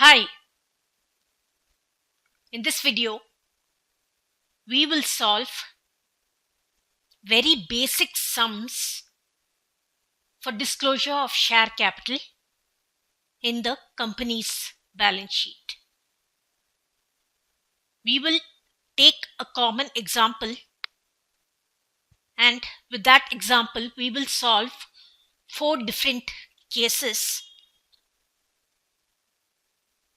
Hi, in this video, we will solve very basic sums for disclosure of share capital in the company's balance sheet. We will take a common example, and with that example, we will solve 4 different cases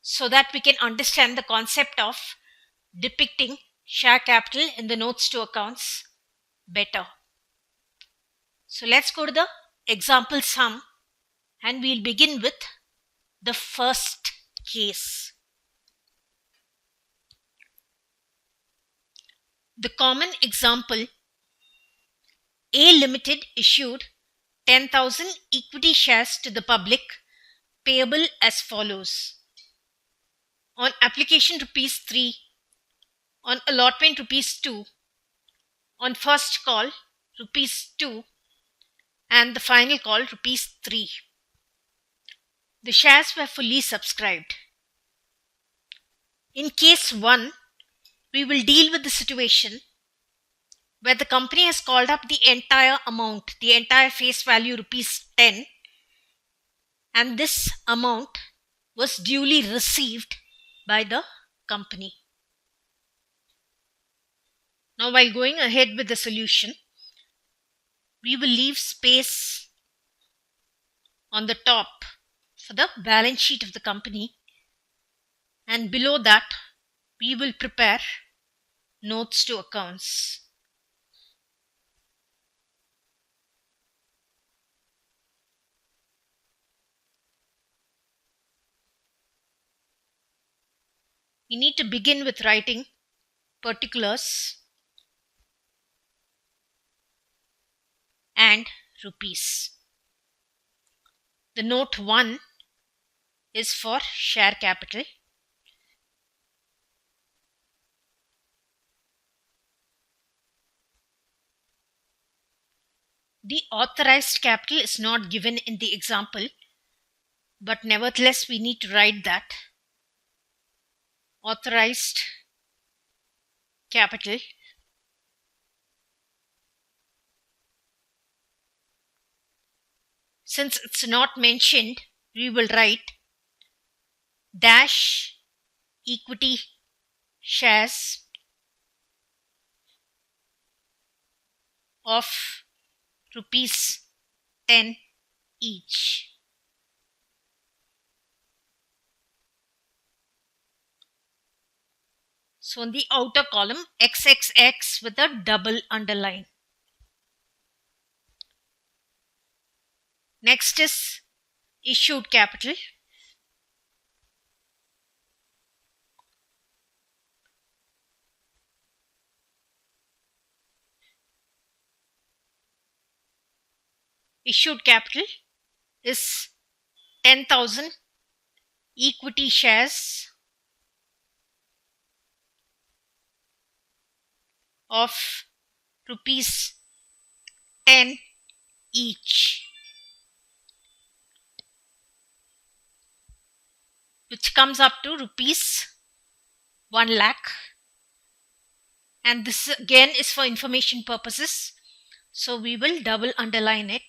so that we can understand the concept of depicting share capital in the notes to accounts better. So let's go to the example sum and we'll begin with the first case. The common example: A Limited issued 10,000 equity shares to the public payable as follows. On application Rs 3, on allotment Rs 2, on first call Rs 2, and the final call Rs 3. The shares were fully subscribed. In case 1, we will deal with the situation where the company has called up the entire amount, the entire face value Rs 10, and this amount was duly received by the company. Now, while going ahead with the solution, we will leave space on the top for the balance sheet of the company, and below that we will prepare notes to accounts. We need to begin with writing particulars and rupees. The note 1 is for share capital. The authorized capital is not given in the example, but nevertheless we need to write that. Authorized capital since it's not mentioned, we will write dash equity shares of Rs 10 each. So in the outer column, XXX with a double underline. Next is issued capital. Issued capital is 10,000 equity shares of Rs 10 each, which comes up to Rs 1 lakh, and this again is for information purposes, so we will double underline it.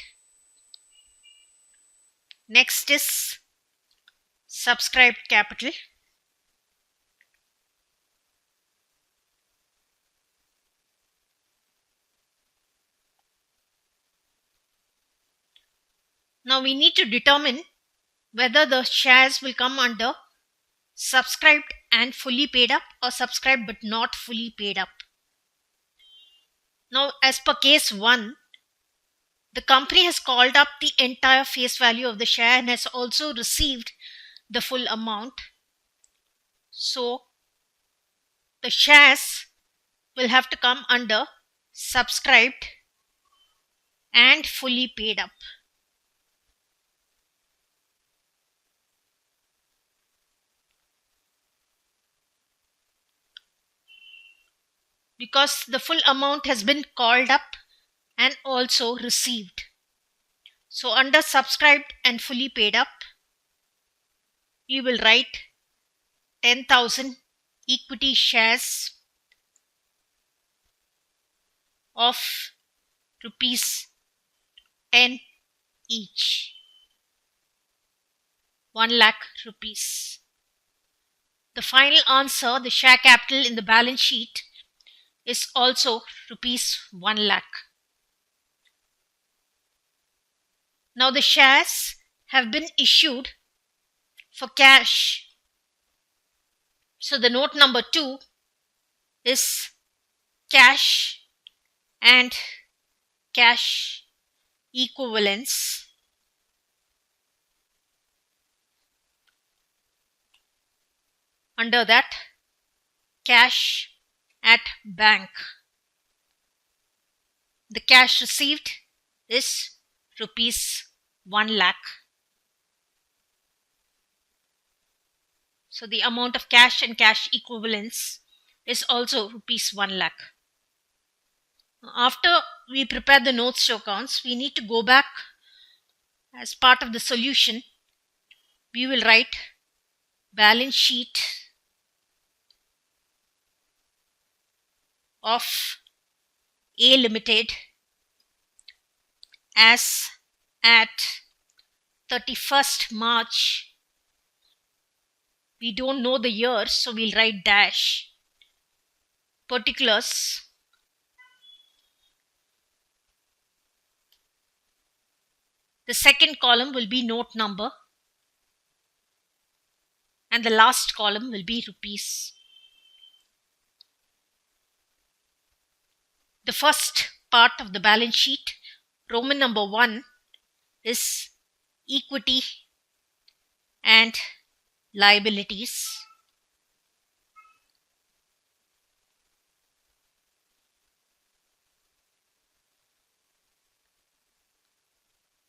Next is subscribed capital. Now we need to determine whether the shares will come under subscribed and fully paid up or subscribed but not fully paid up. Now, as per case 1, the company has called up the entire face value of the share and has also received the full amount. So, the shares will have to come under subscribed and fully paid up. Because the full amount has been called up and also received. So under subscribed and fully paid up, we will write 10,000 equity shares of rupees 10 each, 1 lakh rupees. The final answer, the share capital in the balance sheet, is also rupees 1 lakh. Now the shares have been issued for cash. So the note number 2 is cash and cash equivalents. Under that, cash at bank. The cash received is rupees 1 lakh. So the amount of cash and cash equivalents is also rupees 1 lakh. After we prepare the notes to accounts, we need to go back as part of the solution. We will write balance sheet of A Limited as at 31st March. We don't know the year, so we'll write dash. Particulars. The second column will be note number and the last column will be rupees. The first part of the balance sheet, Roman number 1, is equity and liabilities.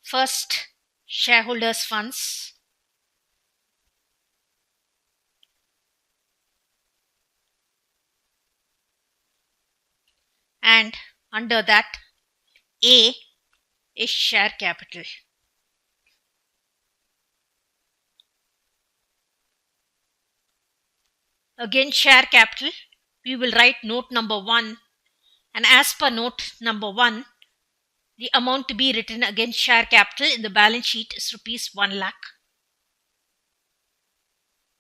First, shareholders' funds. And under that, A is share capital. Again, share capital, we will write note number 1, and as per note number 1, the amount to be written against share capital in the balance sheet is rupees 1 lakh.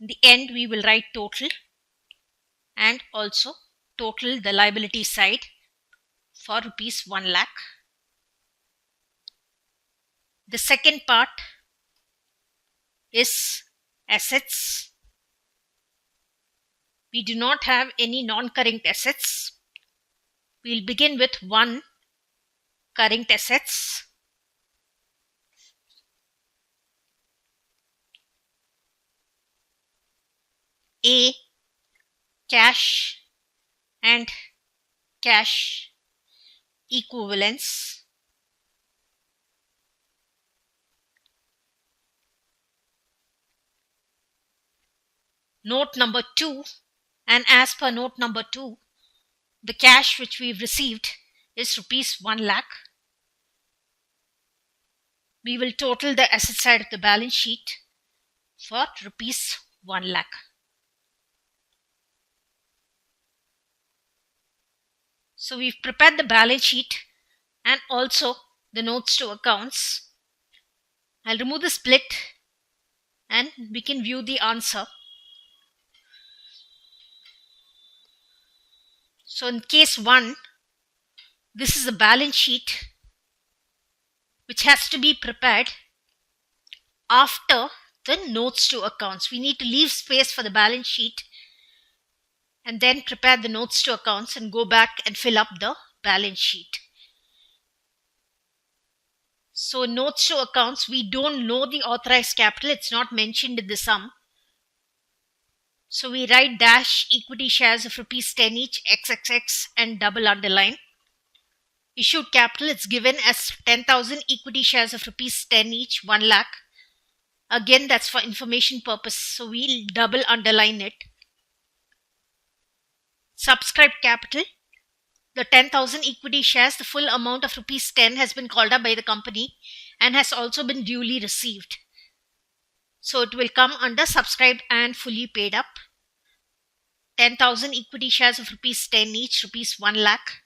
In the end, we will write total and also total the liability side for rupees 1 lakh. The second part is assets. We do not have any non-current assets. We'll begin with 1 current assets. A, cash and cash equivalents. Note number 2, and as per note number 2, the cash which we've received is rupees 1 lakh. We will total the asset side of the balance sheet for rupees 1 lakh. So we've prepared the balance sheet and also the notes to accounts. I'll remove the split and we can view the answer. So in case 1, this is the balance sheet which has to be prepared after the notes to accounts. We need to leave space for the balance sheet and then prepare the notes to accounts and go back and fill up the balance sheet. So notes to accounts, we don't know the authorized capital. It's not mentioned in the sum. So we write dash equity shares of rupees 10 each, XXX and double underline. Issued capital, it's given as 10,000 equity shares of rupees 10 each, 1 lakh. Again, that's for information purpose. So we'll double underline it. Subscribed capital, the 10,000 equity shares, the full amount of rupees 10 has been called up by the company and has also been duly received. So it will come under subscribed and fully paid up. 10,000 equity shares of rupees 10 each, rupees 1 lakh.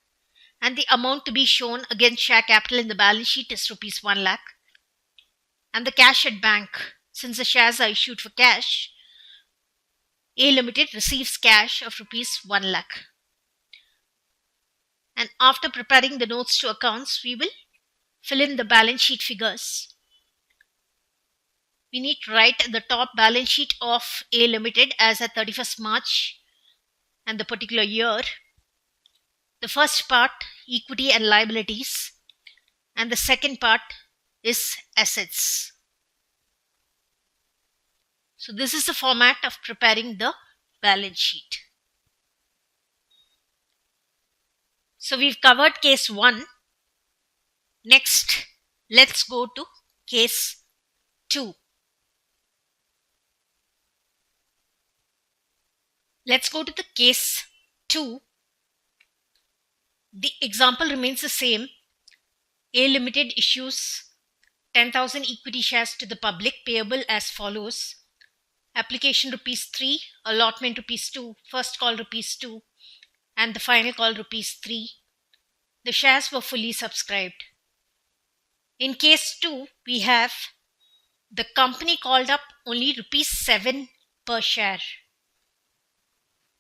And the amount to be shown against share capital in the balance sheet is rupees 1 lakh. And the cash at bank, since the shares are issued for cash, A Limited receives cash of rupees 1 lakh. And after preparing the notes to accounts, we will fill in the balance sheet figures. We need to write the top balance sheet of A Limited as at 31st March and the particular year. The first part, equity and liabilities, and the second part is assets. So this is the format of preparing the balance sheet. So we've covered case 1. Next, let's go to case 2. Let's go to the case 2. The example remains the same. A Limited issues 10,000 equity shares to the public payable as follows. Application rupees 3, allotment rupees 2, first call rupees 2, and the final call rupees 3. The shares were fully subscribed. In case 2, we have the company called up only rupees 7 per share.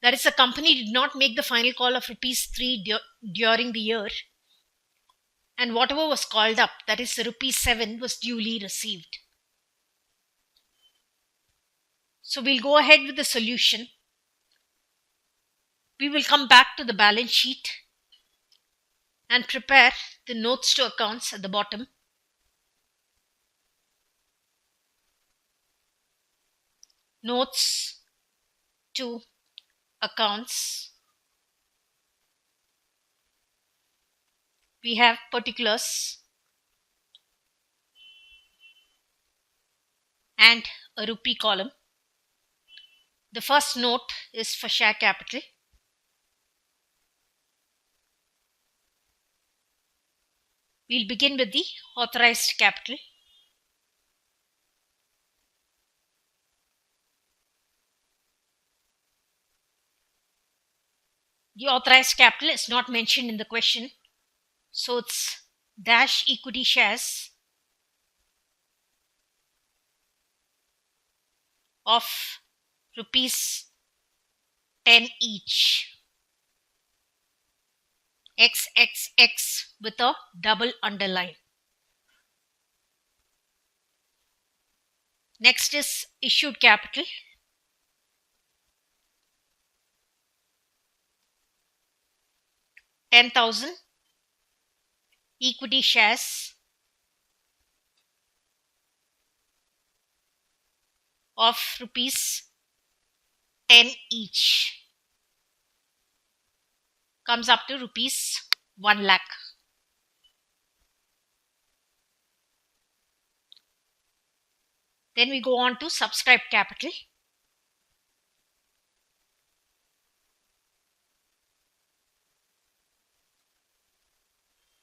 That is, the company did not make the final call of rupees 3 during the year, and whatever was called up, that is the rupees 7, was duly received. So we'll go ahead with the solution. We will come back to the balance sheet and prepare the notes to accounts at the bottom. Notes to accounts. We have particulars and a rupee column. The first note is for share capital. We'll begin with the authorized capital. The authorized capital is not mentioned in the question, so it's dash equity shares of rupees 10 each, XXX with a double underline. Next is issued capital. $10,000 equity shares of rupees 10 each comes up to rupees 1 lakh. Then we go on to subscribed capital.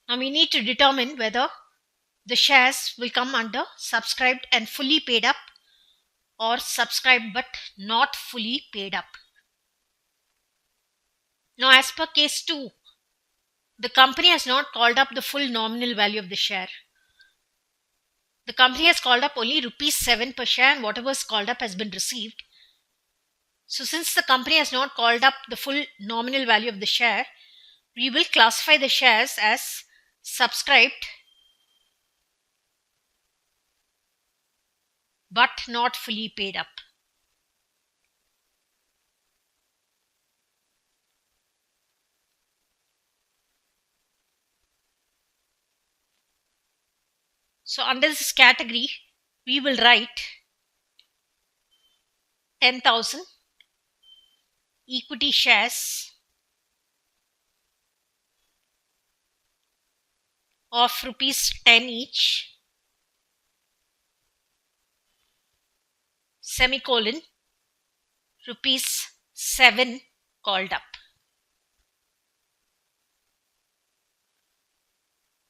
Now we need to determine whether the shares will come under subscribed and fully paid up or subscribed but not fully paid up. Now, as per case 2, the company has not called up the full nominal value of the share. The company has called up only rupees 7 per share, and whatever is called up has been received. So since the company has not called up the full nominal value of the share, we will classify the shares as subscribed but not fully paid up. So under this category, we will write 10,000 equity shares of rupees 10 each, semicolon, rupees 7 called up.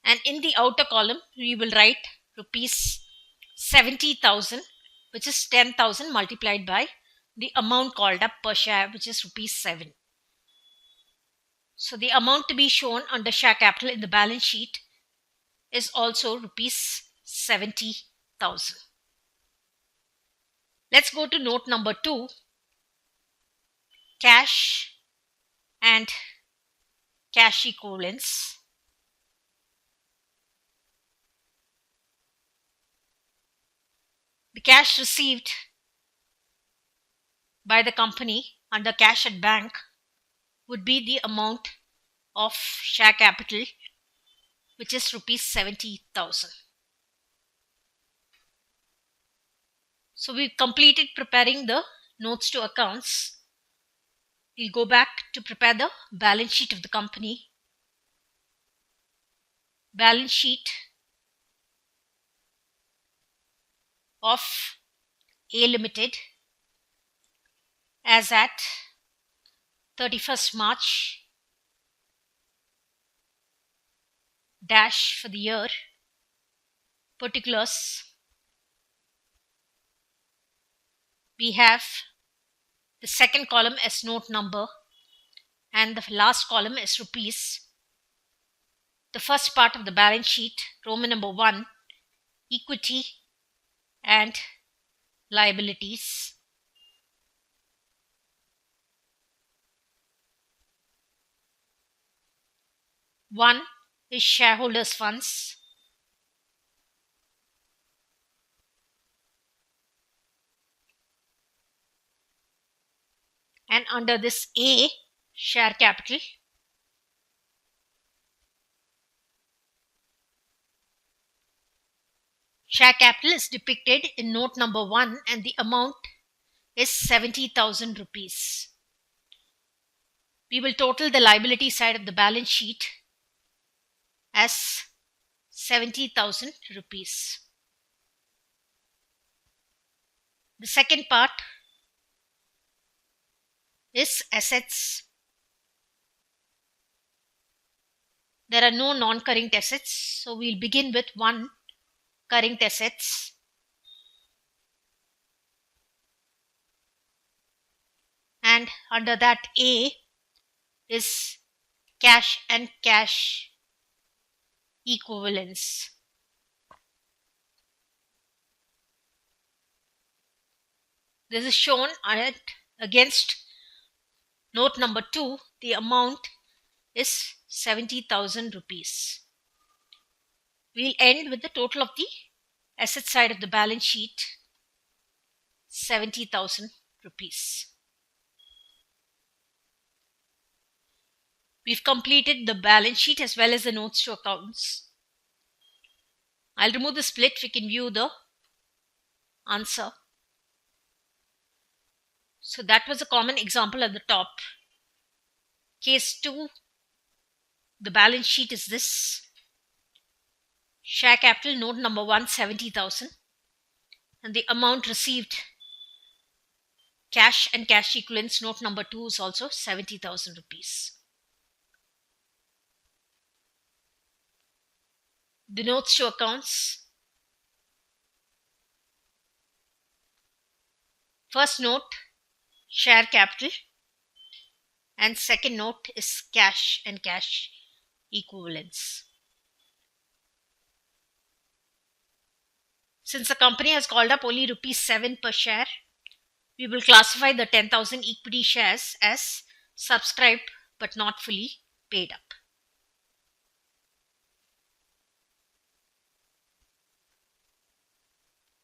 And in the outer column, we will write rupees 70,000, which is 10,000 multiplied by the amount called up per share, which is rupees 7. So the amount to be shown under share capital in the balance sheet is also rupees 70,000. Let's go to note number 2, cash and cash equivalents. The cash received by the company under cash at bank would be the amount of share capital, which is rupees 70,000. So we've completed preparing the notes to accounts. We'll go back to prepare the balance sheet of the company. Balance sheet of A Limited as at 31st March dash for the year. Particulars. We have the second column as note number and the last column as rupees. The first part of the balance sheet, Roman number 1, equity and liabilities. One is shareholders' funds. And under this A, share capital, share capital is depicted in note number 1 and the amount is 70,000 rupees. We will total the liability side of the balance sheet as 70,000 rupees. The second part is assets. There are no non-current assets, so we'll begin with one current assets. And under that A is cash and cash equivalents. This is shown against note number 2. The amount is 70,000 rupees. We'll end with the total of the asset side of the balance sheet, 70,000 rupees. We've completed the balance sheet as well as the notes to accounts. I'll remove the split. We can view the answer. So that was a common example at the top. Case 2, the balance sheet is this. Share capital, note number 1, 70,000. And the amount received, cash and cash equivalents, note number 2 is also 70,000 rupees. The notes to accounts. First note, share capital, and second note is cash and cash equivalents. Since the company has called up only rupees 7 per share, we will classify the 10,000 equity shares as subscribed but not fully paid up.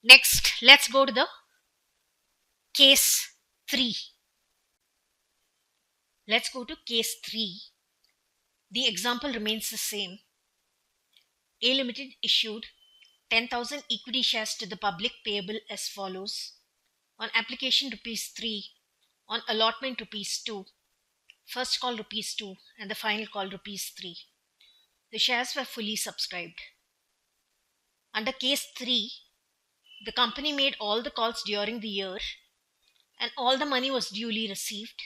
Next, let's go to the case 3. Let's go to case 3. The example remains the same. A Limited issued 10,000 equity shares to the public payable as follows. On application rupees 3, on allotment rupees 2, first call rupees 2 and the final call rupees 3. The shares were fully subscribed. Under case 3, the company made all the calls during the year and all the money was duly received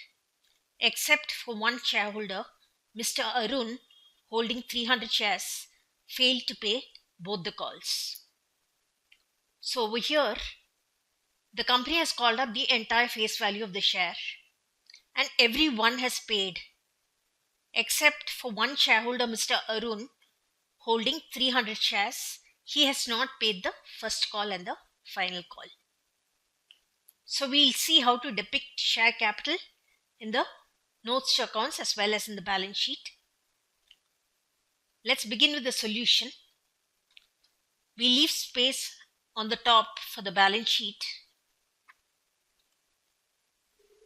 except for one shareholder, Mr. Arun, holding 300 shares, failed to pay both the calls. So over here, The company has called up the entire face value of the share and everyone has paid except for one shareholder, Mr. Arun, holding 300 shares. He has not paid the first call and the final call. So we'll see how to depict share capital in the notes to accounts as well as in the balance sheet. Let's begin with the solution. We leave space on the top for the balance sheet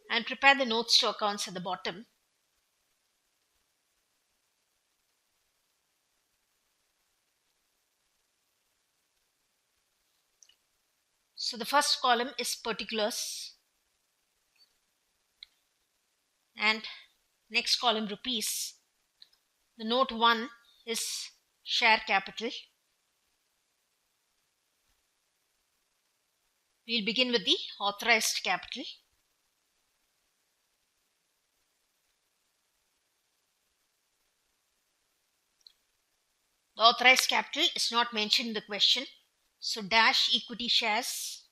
and prepare the notes to accounts at the bottom. So the first column is particulars and next column rupees. The note 1 is share capital. We'll begin with the authorized capital. The authorized capital is not mentioned in the question. So dash equity shares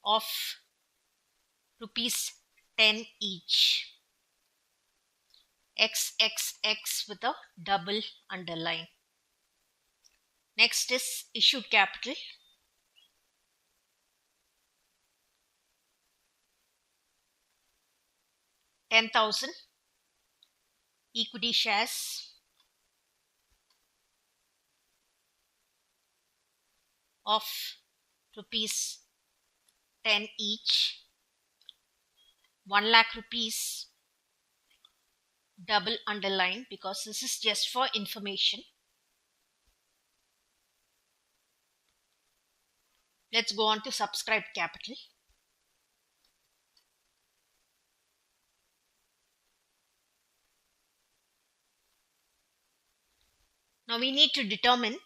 of rupees 10 each. XXX with a double underline. Next is issued capital. $10,000 equity shares of rupees 10 each. 1 lakh rupees, double underline because this is just for information. Let's go on to subscribed capital. Now we need to determine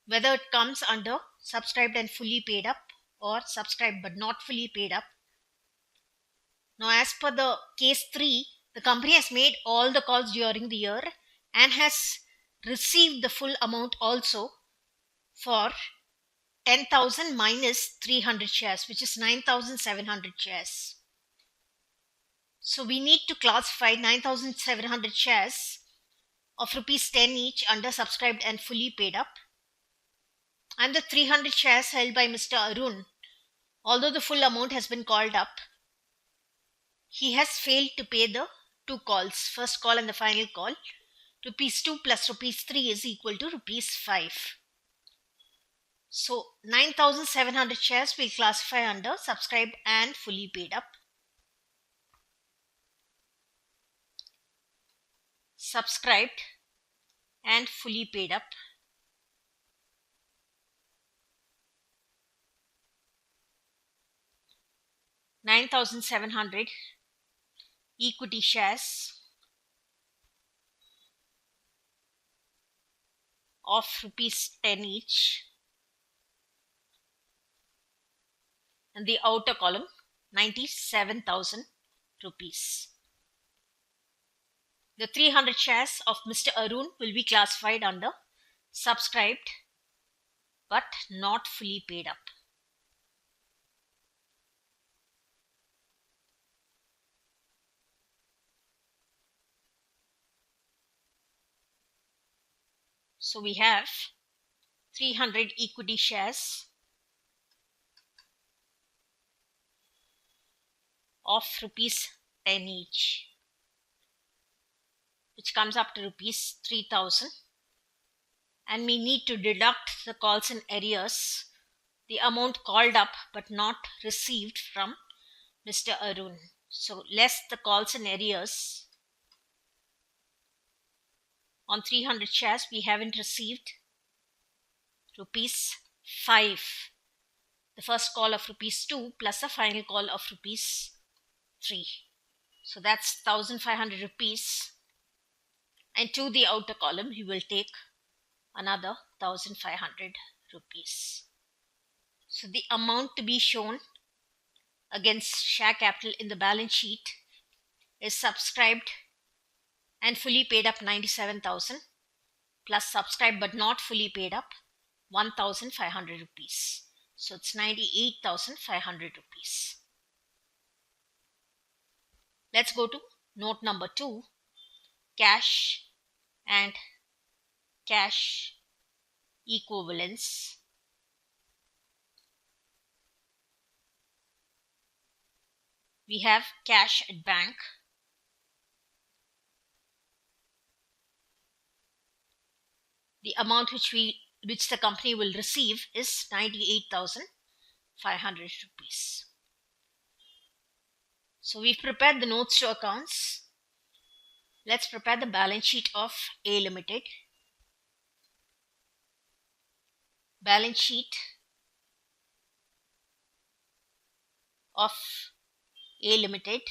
whether it comes under subscribed and fully paid up or subscribed but not fully paid up. Now as per the case 3, the company has made all the calls during the year and has received the full amount also for 10,000 minus 300 shares, which is 9,700 shares. So we need to classify 9,700 shares of rupees 10 each under subscribed and fully paid up, and the 300 shares held by Mr. Arun. Although the full amount has been called up, he has failed to pay the two calls, first call and the final call. Rupees 2 plus rupees 3 is equal to rupees 5. So 9,700 shares will classify under subscribed and fully paid up. Subscribed and fully paid up. $9,700 equity shares of rupees 10 each, and the outer column 97,000 rupees. The 300 shares of Mr. Arun will be classified under subscribed but not fully paid up. So we have 300 equity shares of rupees 10 each, which comes up to rupees 3,000, and we need to deduct the calls in arrears, the amount called up but not received from Mr. Arun. So less the calls in arrears. On 300 shares we haven't received rupees 5. The first call of rupees 2 plus a final call of rupees 3. So that's 1,500 rupees. And to the outer column, you will take another 1,500 rupees. So the amount to be shown against share capital in the balance sheet is subscribed and fully paid up 97,000 plus subscribed but not fully paid up 1,500 rupees. So it's 98,500 rupees. Let's go to note number 2, cash and cash equivalents. We have cash at bank. The amount which the company will receive is 98,500 rupees. So we've prepared the notes to accounts. Let's prepare the balance sheet of A Limited. Balance sheet of A Limited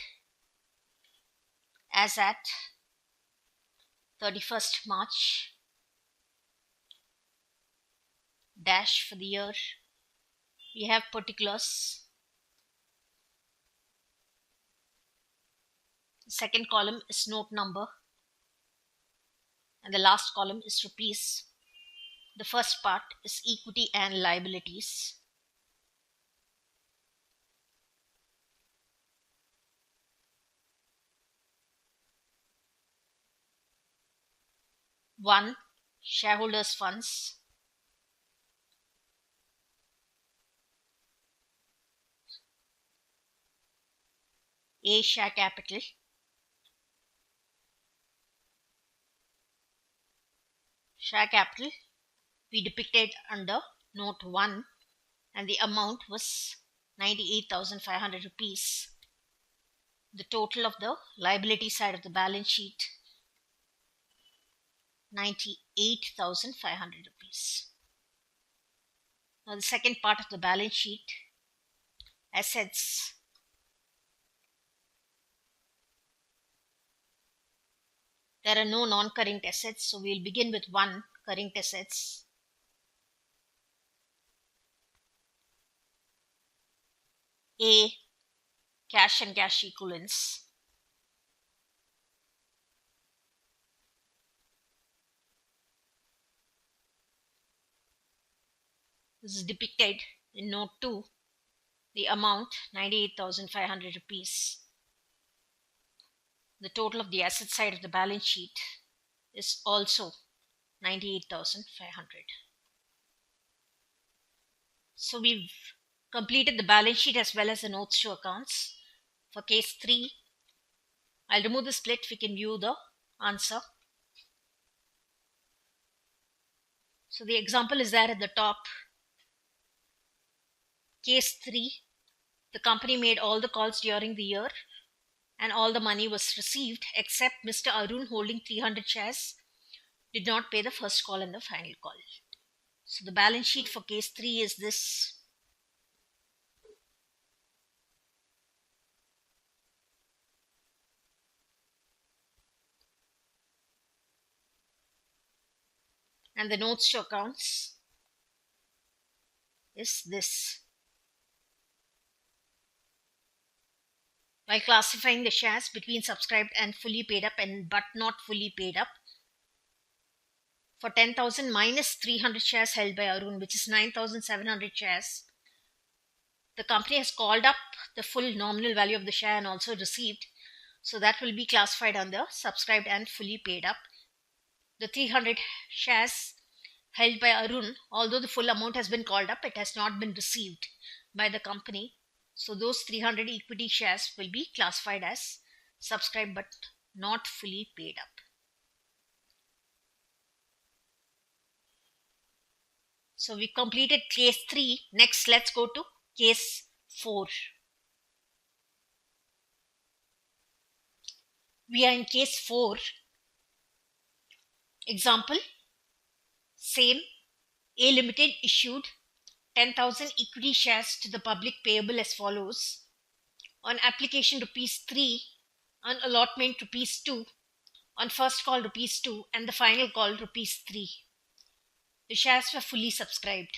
as at 31st March dash for the year. We have particulars. The second column is note number and the last column is rupees. The first part is equity and liabilities. One, shareholders' funds. A, share capital. Share capital we depicted under note 1 and the amount was 98,500 rupees. The total of the liability side of the balance sheet, 98,500 rupees. Now the second part of the balance sheet, assets. There are no non-current assets, so we'll begin with one, current assets. A, cash and cash equivalents. This is depicted in note 2. The amount 98,500 rupees. The total of the asset side of the balance sheet is also 98,500. So we've completed the balance sheet as well as the notes to accounts. For case 3, I'll remove the split. We can view the answer. So the example is there at the top. Case 3, the company made all the calls during the year and all the money was received except Mr. Arun holding 300 shares did not pay the first call and the final call. So the balance sheet for case 3 is this. And the notes to accounts is this. By classifying the shares between subscribed and fully paid up but not fully paid up, for 10,000 minus 300 shares held by Arun, which is 9,700 shares, the company has called up the full nominal value of the share and also received. So that will be classified under subscribed and fully paid up. The 300 shares held by Arun, although the full amount has been called up, it has not been received by the company. So those 300 equity shares will be classified as subscribed but not fully paid up. So we completed case 3. Next, let's go to case 4. We are in case 4. Example, same. A Limited issued 10,000 equity shares to the public payable as follows. On application rupees 3, on allotment rupees 2, on first call rupees 2 and the final call rupees 3. The shares were fully subscribed.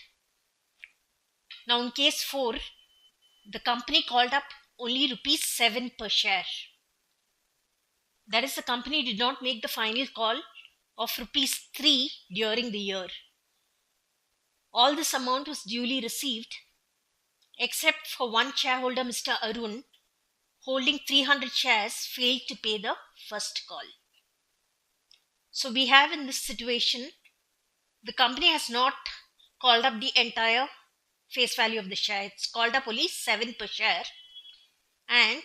Now in case 4, the company called up only rupees 7 per share. That is, the company did not make the final call of rupees 3 during the year. All this amount was duly received except for one shareholder, Mr. Arun, holding 300 shares, failed to pay the first call. So we have in this situation, the company has not called up the entire face value of the share. It's called up only 7 per share, and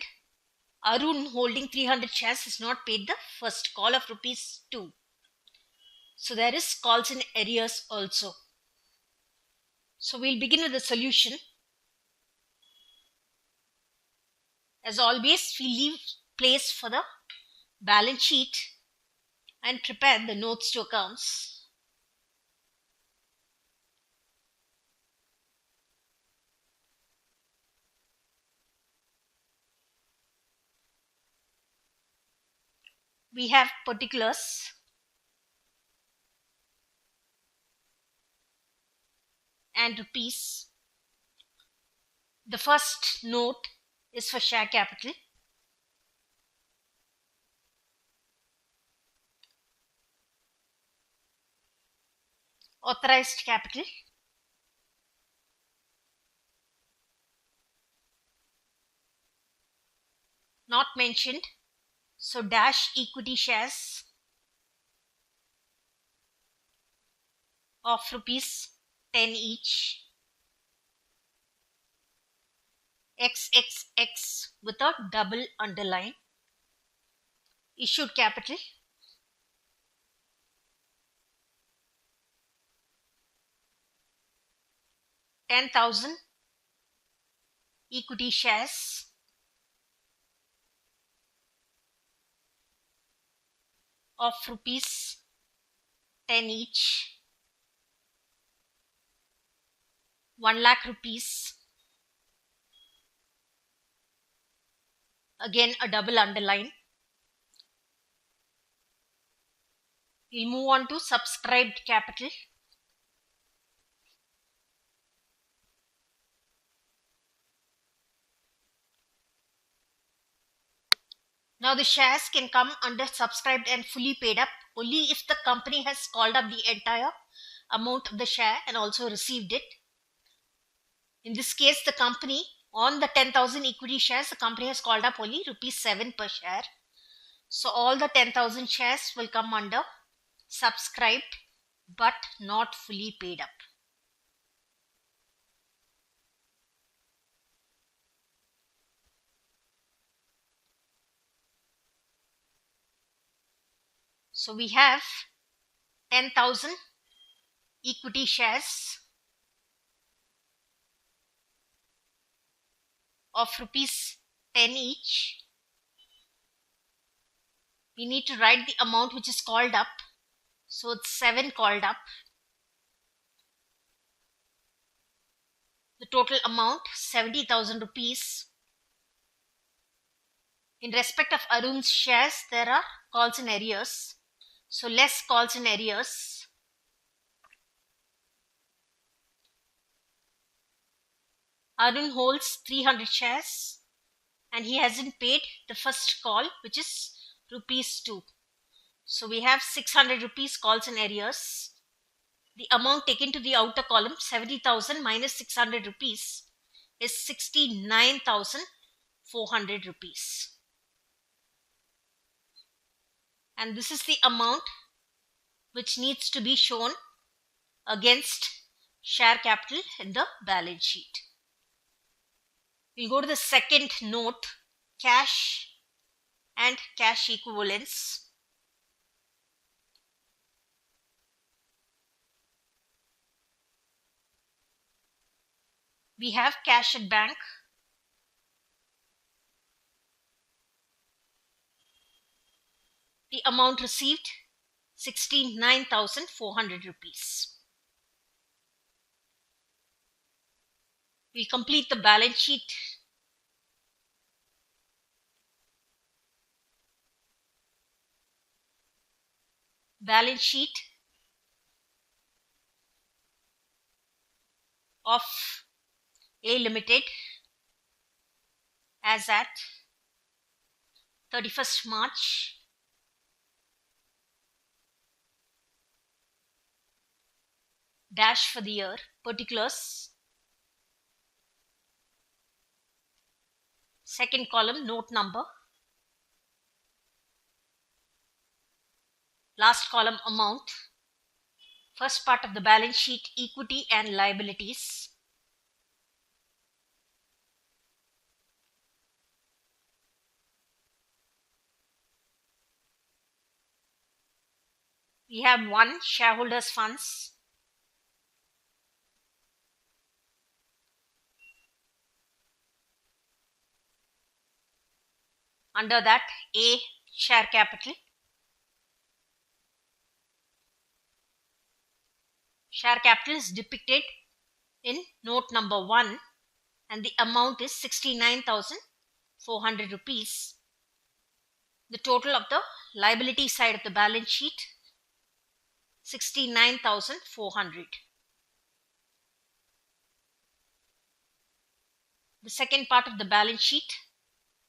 Arun, holding 300 shares, has not paid the first call of rupees 2. So there is calls in arrears also. So we'll begin with the solution. As always, we leave place for the balance sheet and prepare the notes to accounts. We have particulars and rupees. The first note is for share capital. Authorized capital. Not mentioned. So dash equity shares of rupees 10 each. XXX with a double underline. Issued capital. $10,000 equity shares of rupees 10 each. 1 lakh rupees. Again a double underline. We'll move on to subscribed capital. Now the shares can come under subscribed and fully paid up only if the company has called up the entire amount of the share and also received it. In this case, the company, on the 10,000 equity shares, the company has called up only rupees 7 per share. So all the 10,000 shares will come under subscribed but not fully paid up. So we have 10,000 equity shares of rupees 10 each. We need to write the amount which is called up. So it's 7 called up. The total amount 70,000 rupees. In respect of Arun's shares, there are calls in arrears. So less calls in arrears. Arun holds 300 shares and he hasn't paid the first call, which is rupees 2. So we have 600 rupees calls in arrears. The amount taken to the outer column, 70,000 minus 600 rupees, is 69,400 rupees. And this is the amount which needs to be shown against share capital in the balance sheet. We'll go to the second note, cash and cash equivalents. We have cash at bank. The amount received 69,400 rupees. We complete the balance sheet. Balance sheet of A Limited as at 31st March dash for the year particulars. Second column, note number. Last column, amount. First part of the balance sheet, equity and liabilities. We have 1, shareholders' funds. Under that, A, share capital. Share capital is depicted in note number 1 and the amount is 69,400 rupees. The total of the liability side of the balance sheet, 69,400. The second part of the balance sheet,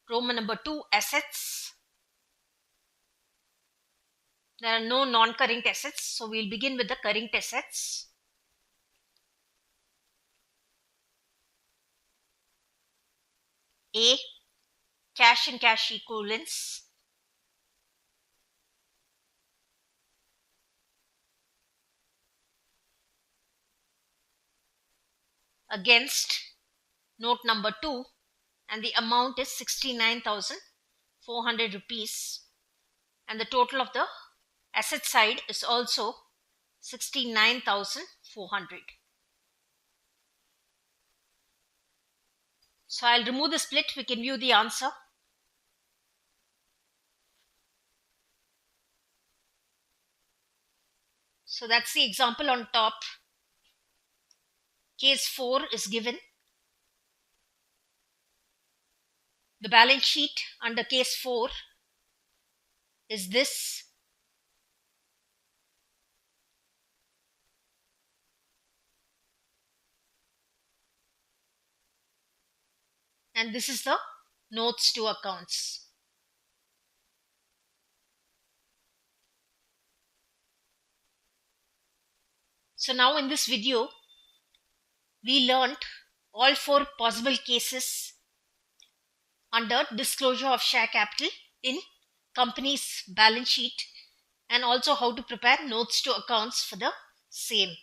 Roman number 2, assets. There are no non-current assets, so we'll begin with the current assets. A, cash and cash equivalents. Against note number 2 and the amount is 69,400 rupees and the total of the asset side is also 69,400. So I'll remove the split. We can view the answer. So that's the example on top. Case 4 is given. The balance sheet under case 4 is this. And this is the notes to accounts. So now in this video, we learnt all 4 possible cases under disclosure of share capital in company's balance sheet and also how to prepare notes to accounts for the same.